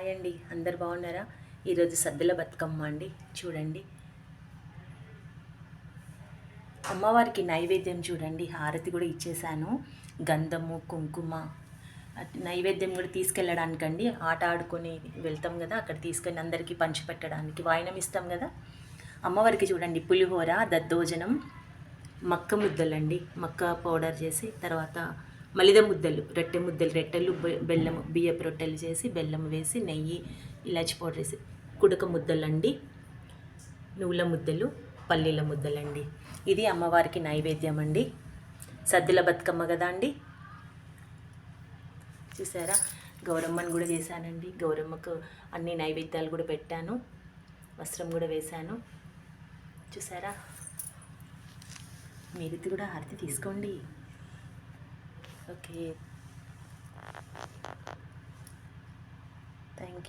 Hi అండి, అందరు బాగున్నారా? ఈరోజు సద్దుల బతుకమ్మ అండి. చూడండి, అమ్మవారికి నైవేద్యం చూడండి, హారతి కూడా ఇచ్చేసాను. గంధము, కుంకుమ, నైవేద్యం కూడా తీసుకెళ్ళడానికండి. ఆట ఆడుకొని వెళ్తాం కదా, అక్కడ తీసుకొని అందరికీ పంచిపెట్టడానికి వాయినం ఇస్తాం కదా. అమ్మవారికి చూడండి, పులిహోర, దద్దోజనం, మక్క ముద్దలండి, మక్క పౌడర్ చేసి, తర్వాత మలిద ముద్దలు, రొట్టెలు, బెల్లము, బియ్యపు రొట్టెలు చేసి బెల్లం వేసి నెయ్యి, ఇలాచి పౌడర్ వేసి, కుడక ముద్దలండి, నువ్వుల ముద్దలు, పల్లీల ముద్దలండి. ఇది అమ్మవారికి నైవేద్యం అండి. సద్దుల బతుకమ్మ కదా అండి. చూసారా, గౌరమ్మని కూడా చేశానండి. గౌరమ్మకు అన్ని నైవేద్యాలు కూడా పెట్టాను, వస్త్రం కూడా వేశాను. చూసారా, మీరు కూడా హారతి తీసుకోండి. Okay, thank you.